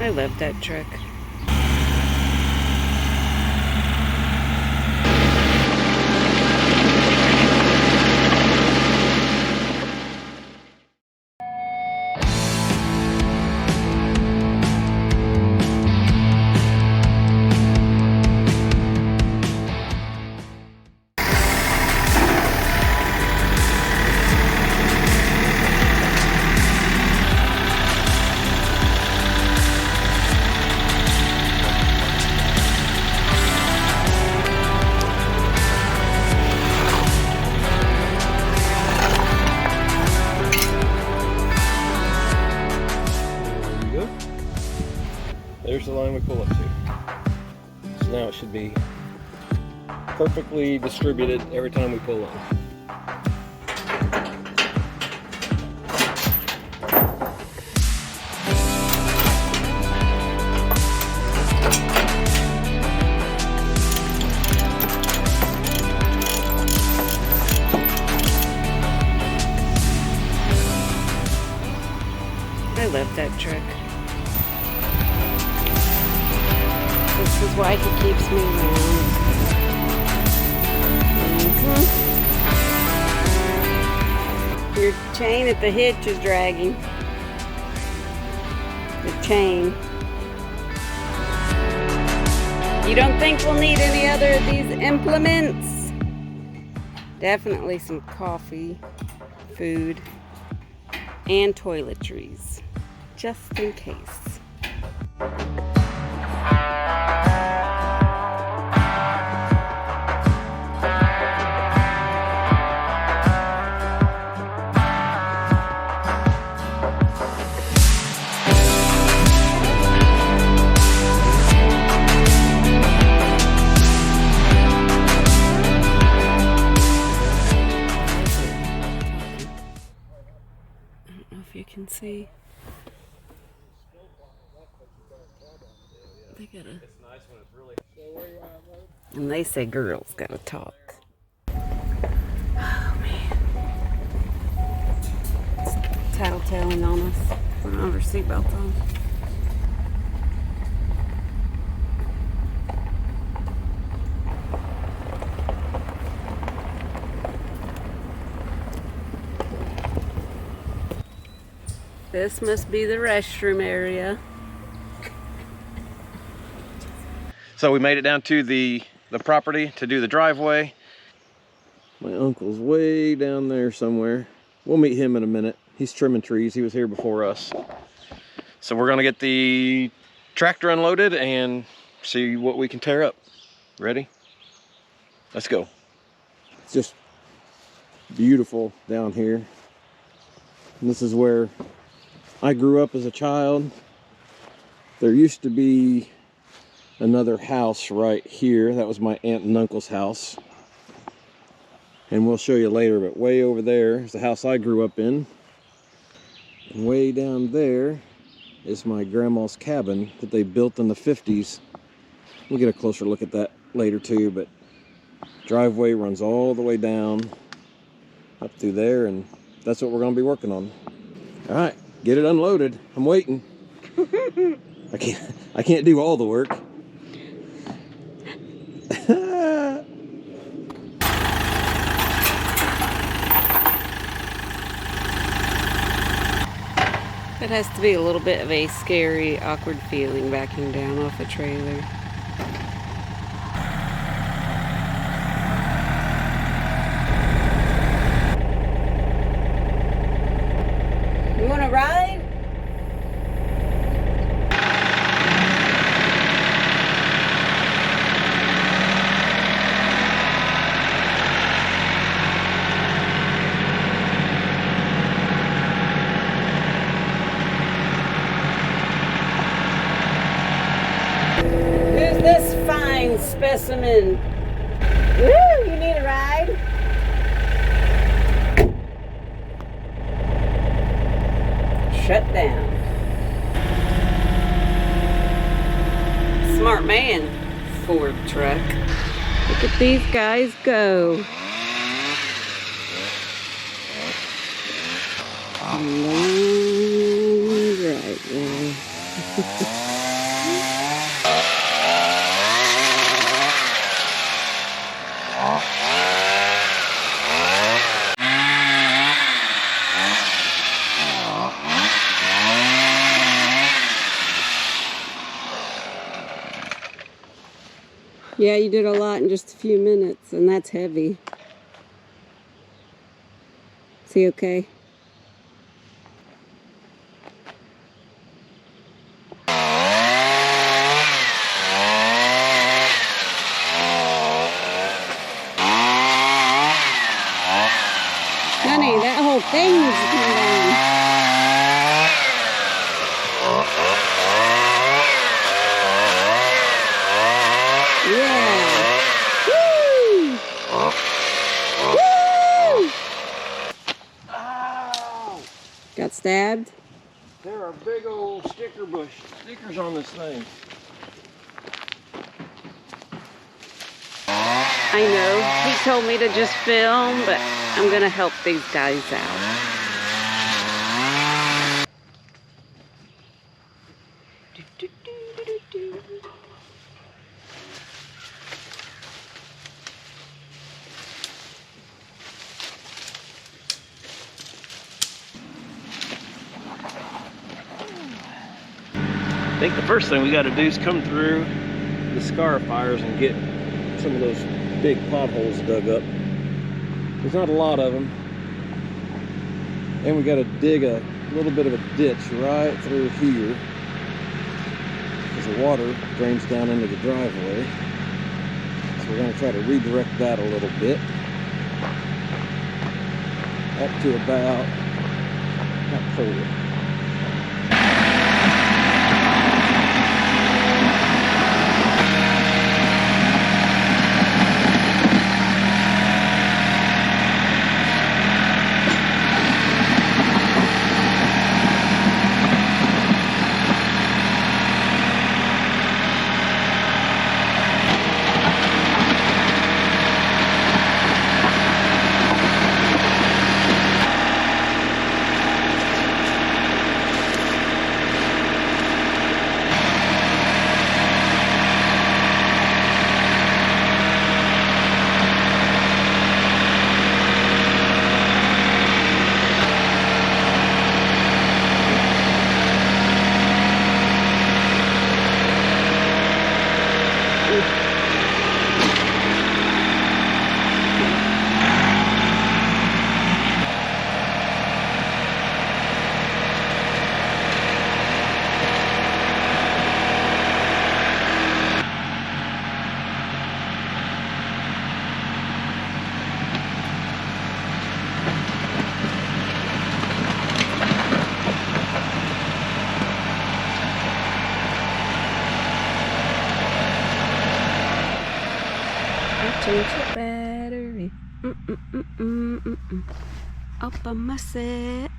I love that truck. There's the line we pull up to. So now it should be perfectly distributed every time we pull in. I love that truck. This is why he keeps me around. Your chain at the hitch is dragging. The chain. You don't think we'll need any other of these implements? Definitely some coffee, food, and toiletries, just in case. You can see they gotta, and they say girls gotta talk. Oh man, it's tattletaling on us. We don't have our seatbelts on. This must be the restroom area. So we made it down to the property to do the driveway. My uncle's way down there somewhere. We'll meet him in a minute. He's trimming trees. He was here before us. So we're gonna get the tractor unloaded and see what we can tear up. Ready? Let's go. It's just beautiful down here. And this is where I grew up as a child. There used to be another house right here. That was my aunt and uncle's house. And we'll show you later, but way over there is the house I grew up in. And way down there is my grandma's cabin that they built in the 50s. We'll get a closer look at that later too, but driveway runs all the way down up through there, and that's what we're gonna be working on. All right. Get it unloaded. I'm waiting. I can't do all the work. It has to be a little bit of a scary, awkward feeling backing down off a trailer. You want to ride? Who's this fine specimen? Woo, you need a ride? Shut down. Smart man, Ford truck. Look at these guys go. Long right there. Yeah, you did a lot in just a few minutes, and that's heavy. Is he okay? Honey, that whole thing needs to come down. Yeah. Woo! Woo! Ow! Got stabbed? There are big old stickers on this thing. I know. He told me to just film, but I'm going to help these guys out. I think the first thing we got to do is come through the scar fires and get some of those big potholes dug up. There's not a lot of them. And we got to dig a little bit of a ditch right through here, because the water drains down into the driveway. So we're going to try to redirect that a little bit up to about 4. Change the battery. All by myself.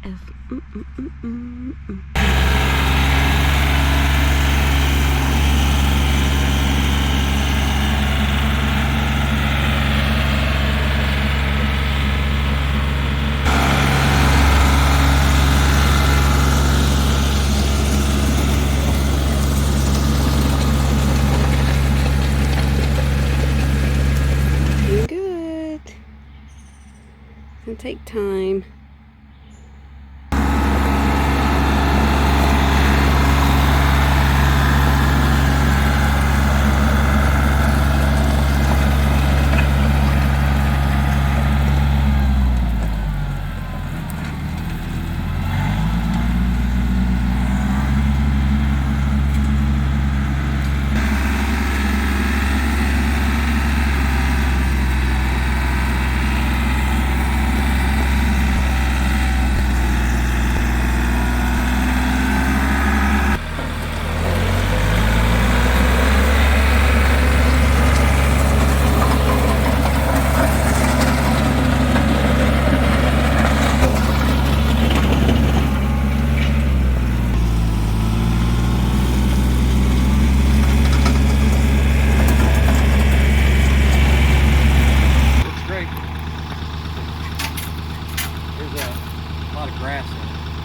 Good. It'll take time.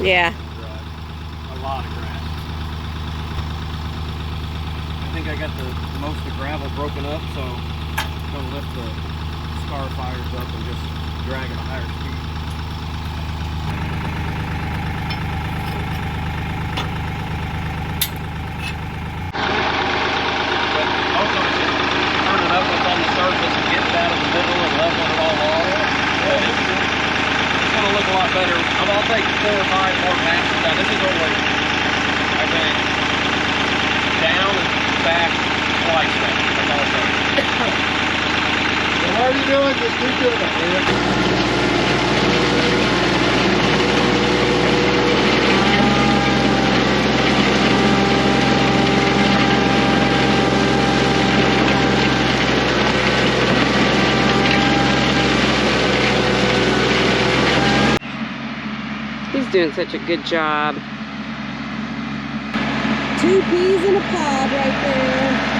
Yeah. A lot of grass. I think I got the most of the gravel broken up, so I'm going to lift the car fires up and just drag at a higher speed. But also turn it up what's on the surface and get it out of the middle and level it all off. Yeah, it's going to look a lot better. I'll take 4 or 5 more passes. Now this is only, I think, down and back twice now. That's all it's doing. So what are you doing? Just keep doing it, man. He's doing such a good job. 2 peas in a pod right there.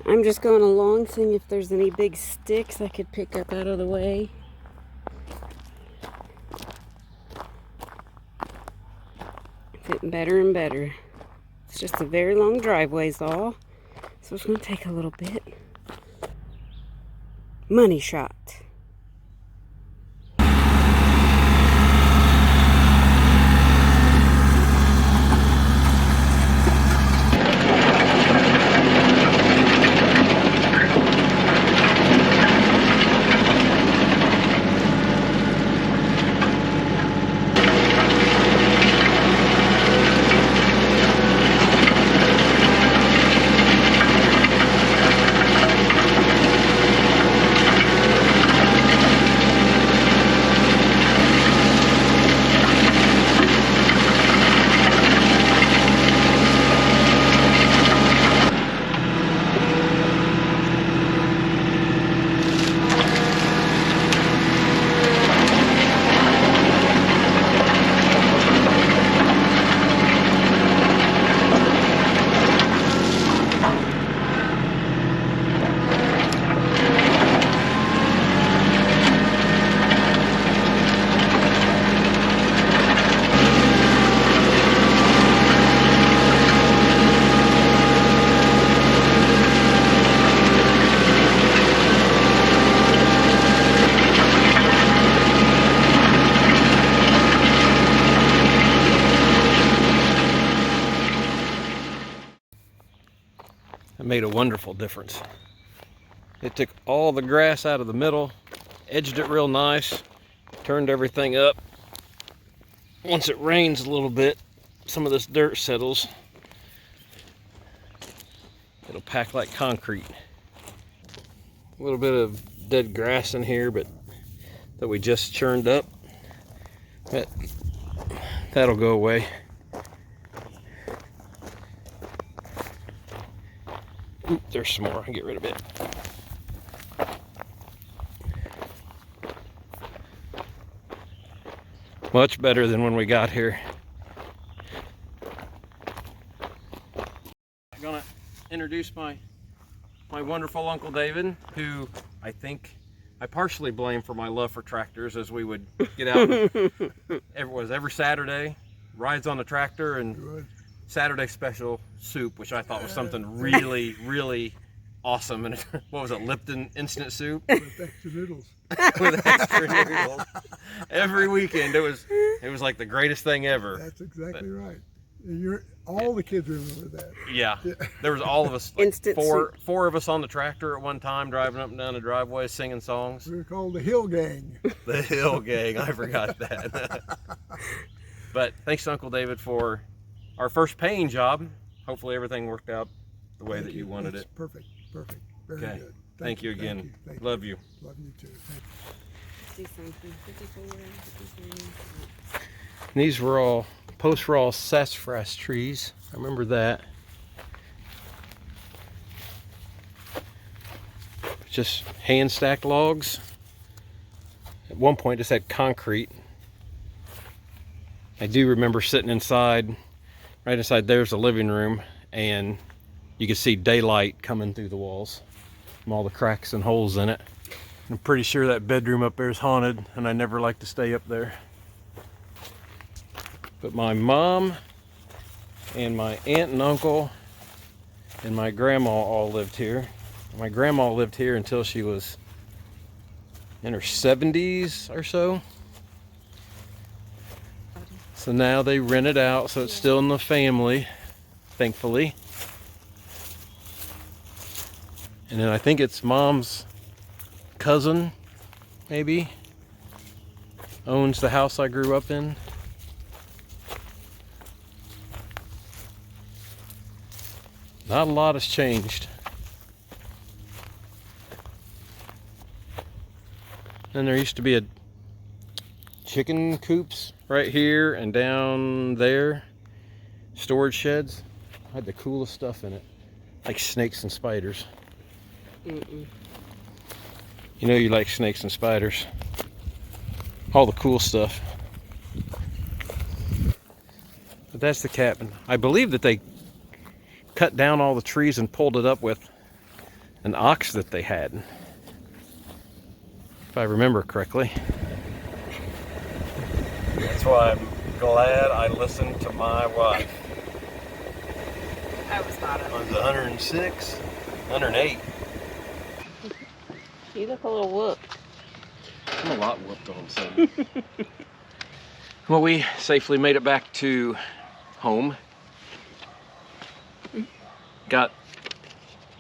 I'm just going along, seeing if there's any big sticks I could pick up out of the way. It's getting better and better. It's just a very long driveway is all, so it's going to take a little bit. Money shot. Made a wonderful difference. It took all the grass out of the middle, edged it real nice, turned everything up. Once it rains a little bit, some of this dirt settles. It'll pack like concrete. A little bit of dead grass in here, but that we just churned up. That'll go away. Oop, there's some more. I'll get rid of it. Much better than when we got here. I'm gonna introduce my wonderful Uncle David, who I think I partially blame for my love for tractors, as we would get out every Saturday, rides on the tractor, and Good. Saturday special soup, which I thought was something really, really awesome. And what was it, Lipton instant soup? With extra noodles. With extra noodles. Every weekend, it was like the greatest thing ever. That's exactly right. All the kids remember that. Yeah, there was all of us, like Instant four of us on the tractor at one time, driving up and down the driveway, singing songs. We were called the Hill Gang. The Hill Gang, I forgot that. But thanks to Uncle David for our first paying job. Hopefully everything worked out the way that you wanted it. Perfect, perfect, very Okay. good. Thank you again. Thank Love you. Love you too. Thank you. See something. 54, 53. These were all post-raw sassafras trees. I remember that. Just hand-stacked logs. At one point, just had concrete. I do remember sitting inside, right inside there's the living room, and you could see daylight coming through the walls from all the cracks and holes in it. I'm pretty sure that bedroom up there is haunted, and I never like to stay up there. But my mom and my aunt and uncle and my grandma all lived here. My grandma lived here until she was in her 70s or so. So now they rent it out, so it's still in the family, thankfully. And then I think it's mom's cousin, maybe, owns the house I grew up in. Not a lot has changed. Then there used to be a chicken coops right here and down there. Storage sheds. Had the coolest stuff in it. Like snakes and spiders. Mm-mm. You know you like snakes and spiders. All the cool stuff. But that's the cabin. I believe that they cut down all the trees and pulled it up with an ox that they had. If I remember correctly. That's why I'm glad I listened to my wife. I was not I was 106, 108. You look a little whooped. I'm a lot whooped all of a sudden. Well, we safely made it back to home.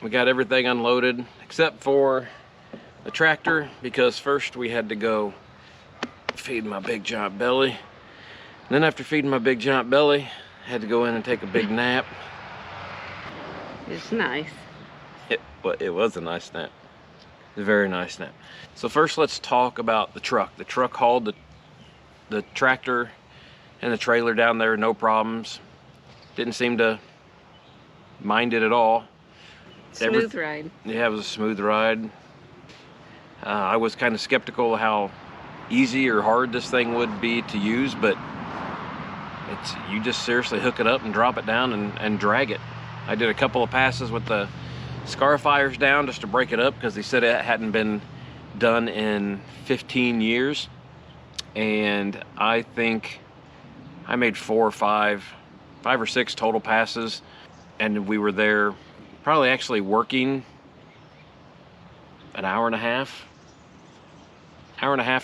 We got everything unloaded except for the tractor, because first we had to go feed my big giant belly. And then after feeding my big giant belly, I had to go in and take a big nap. It's nice. It was a nice nap. A very nice nap. So first let's talk about the truck. The truck hauled the tractor and the trailer down there, no problems. Didn't seem to mind it at all. Smooth ride. Yeah, it was a smooth ride. I was kind of skeptical of how easy or hard this thing would be to use, but you just seriously hook it up and drop it down and drag it. I did a couple of passes with the scarifiers down just to break it up, because they said it hadn't been done in 15 years. And I think I made 5 or 6 total passes, and we were there probably actually working an hour and a half,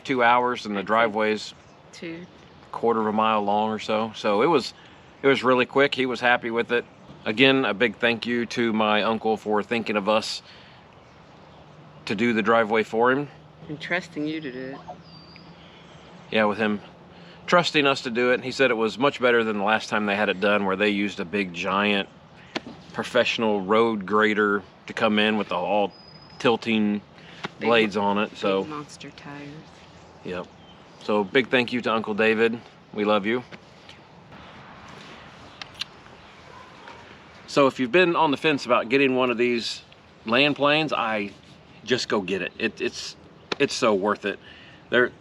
2 hours, and the driveway's 1/4 of a mile long or so. So it was really quick. He was happy with it. Again, a big thank you to my uncle for thinking of us to do the driveway for him. And trusting you to do it. Yeah, with him trusting us to do it. And he said it was much better than the last time they had it done, where they used a big giant professional road grader to come in with the all tilting blades on it. So big monster tires. Yep. So big thank you to Uncle David. We love you. So if you've been on the fence about getting one of these land planes, just go get it. It's so worth it. They're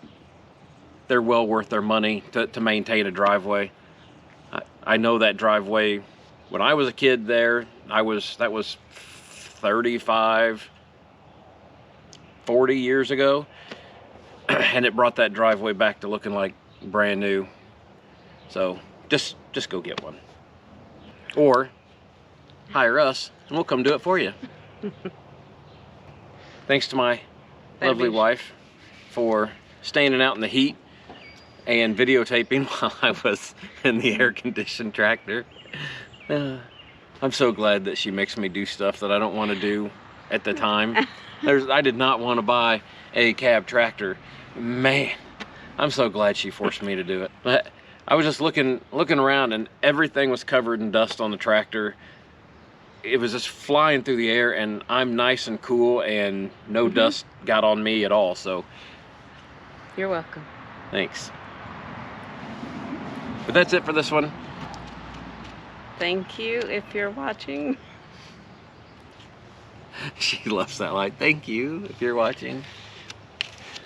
well worth their money to maintain a driveway. I know that driveway when I was a kid there, that was 35, 40 years ago. And it brought that driveway back to looking like brand new. So just go get one. Or hire us and we'll come do it for you. Thanks to my lovely wife for standing out in the heat and videotaping while I was in the air-conditioned tractor. I'm so glad that she makes me do stuff that I don't want to do at the time. I did not want to buy a cab tractor. Man, I'm so glad she forced me to do it. But I was just looking around, and everything was covered in dust on the tractor. It was just flying through the air, and I'm nice and cool, and no dust got on me at all. So you're welcome. Thanks. But that's it for this one. Thank you if you're watching. She loves that line. Thank you if you're watching.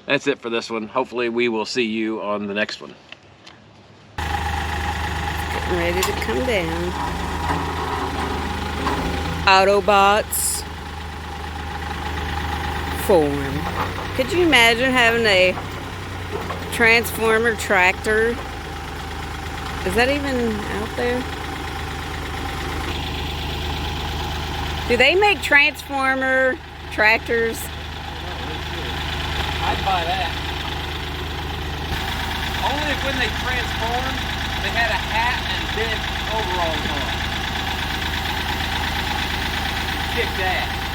That's it for this one. Hopefully we will see you on the next one. Getting ready to come down. Autobots form. Could you imagine having a transformer tractor Is that even out there? Do they make transformer tractors? I'd buy that. Only if when they transformed, they had a hat and big overalls on. Kick that.